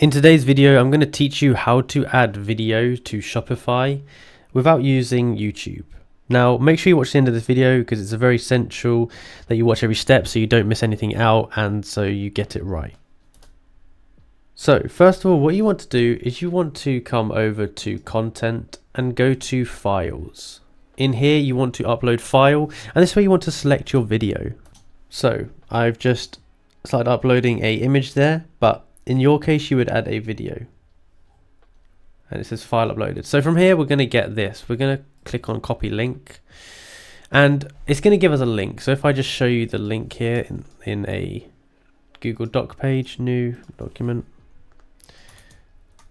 In today's video, I'm going to teach you how to add video to Shopify without using YouTube. Now, make sure you watch the end of this video because it's very essential that you watch every step so you don't miss anything out and so you get it right. So first of all, what you want to do is you want to come over to content and go to files. In here, you want to upload file, and this way you want to select your video. So I've just started uploading a image there, but in your case, you would add a video. And it says file uploaded. So from here, we're going to get this. We're going to click on copy link, and it's going to give us a link. So if I just show you the link here in a Google Doc page, new document.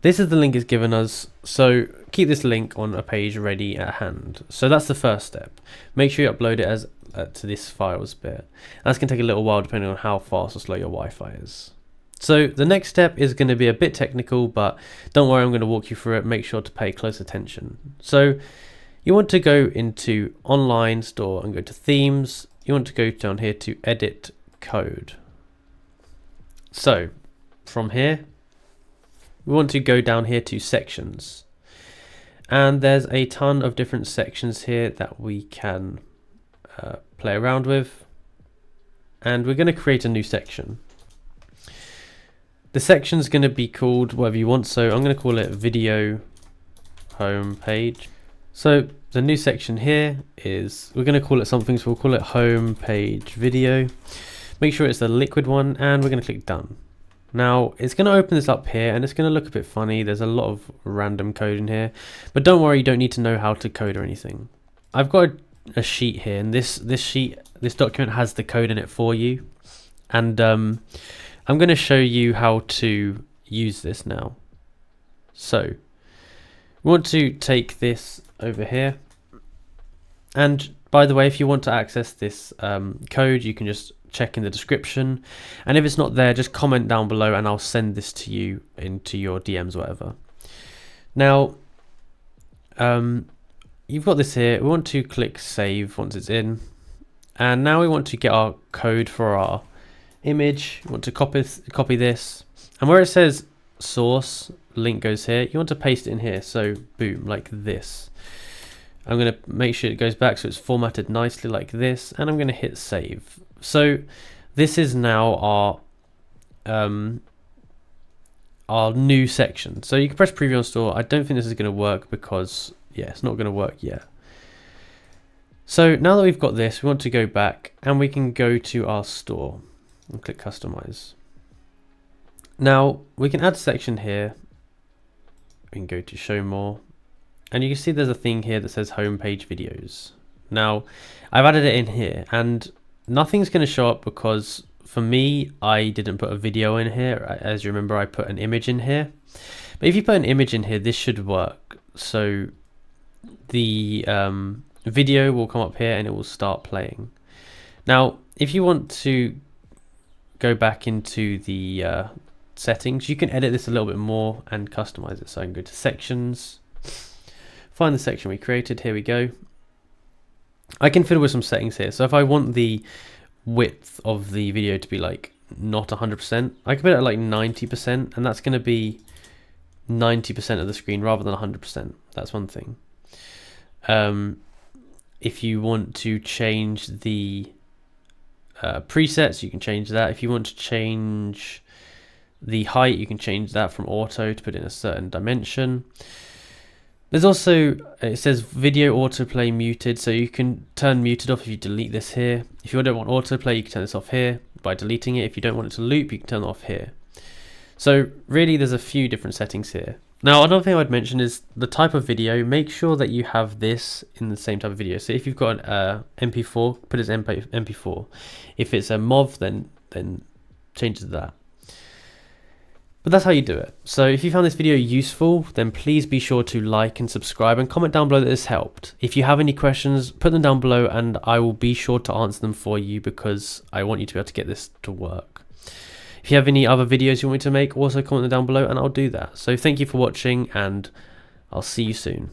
This is the link it's given us, so keep this link on a page ready at hand. So that's the first step. Make sure you upload it as to this files bit. And that's going to take a little while depending on how fast or slow your Wi-Fi is. So the next step is going to be a bit technical, but don't worry, I'm going to walk you through it. Make sure to pay close attention. So you want to go into online store and go to themes. You want to go down here to edit code. So from here, we want to go down here to sections, and there's a ton of different sections here that we can play around with, and we're going to create a new section. The section is going to be called whatever you want, so I'm going to call it video home page. So the new section here is, we're going to call it something, so we'll call it home page video. Make sure it's the liquid one, and we're going to click done. Now it's going to open this up here and it's going to look a bit funny. There's a lot of random code in here, but don't worry, you don't need to know how to code or anything. I've got a sheet here, and this document has the code in it for you, and I'm going to show you how to use this now. So we want to take this over here, and by the way, if you want to access this code, you can just check in the description, and if it's not there, just comment down below and I'll send this to you into your DMs or whatever. Now you've got this here. We want to click save once it's in, and now we want to get our code for our image. We want to copy this, and where it says source link goes here, you want to paste it in here, so boom, like this. I'm going to make sure it goes back so it's formatted nicely like this, and I'm going to hit save. So this is now our new section. So you can press preview on store. I don't think this is going to work because, yeah, it's not going to work yet. So now that we've got this, we want to go back and we can go to our store and click customize. Now we can add a section here. We can go to show more, and you can see there's a thing here that says homepage videos. Now I've added it in here, and nothing's going to show up because for me, I didn't put a video in here. As you remember, I put an image in here. But if you put an image in here, this should work. So the video will come up here and it will start playing. Now, if you want to go back into the settings, you can edit this a little bit more and customize it. So I can go to sections, find the section we created. Here we go. I can fiddle with some settings here. So if I want the width of the video to be like not 100%, I can put it at like 90%, and that's going to be 90% of the screen rather than 100%. That's one thing. If you want to change the presets, you can change that. If you want to change the height, you can change that from auto to put in a certain dimension. There's also, it says video autoplay muted, so you can turn muted off if you delete this here. If you don't want autoplay, you can turn this off here by deleting it. If you don't want it to loop, you can turn it off here. So really, there's a few different settings here. Now, another thing I'd mention is the type of video. Make sure that you have this in the same type of video. So if you've got an MP4, put it as MP4. If it's a MOV, then change it to that. But that's how you do it. So if you found this video useful, then please be sure to like and subscribe and comment down below that this helped. If you have any questions, put them down below and I will be sure to answer them for you because I want you to be able to get this to work. If you have any other videos you want me to make, also comment them down below and I'll do that. So thank you for watching, and I'll see you soon.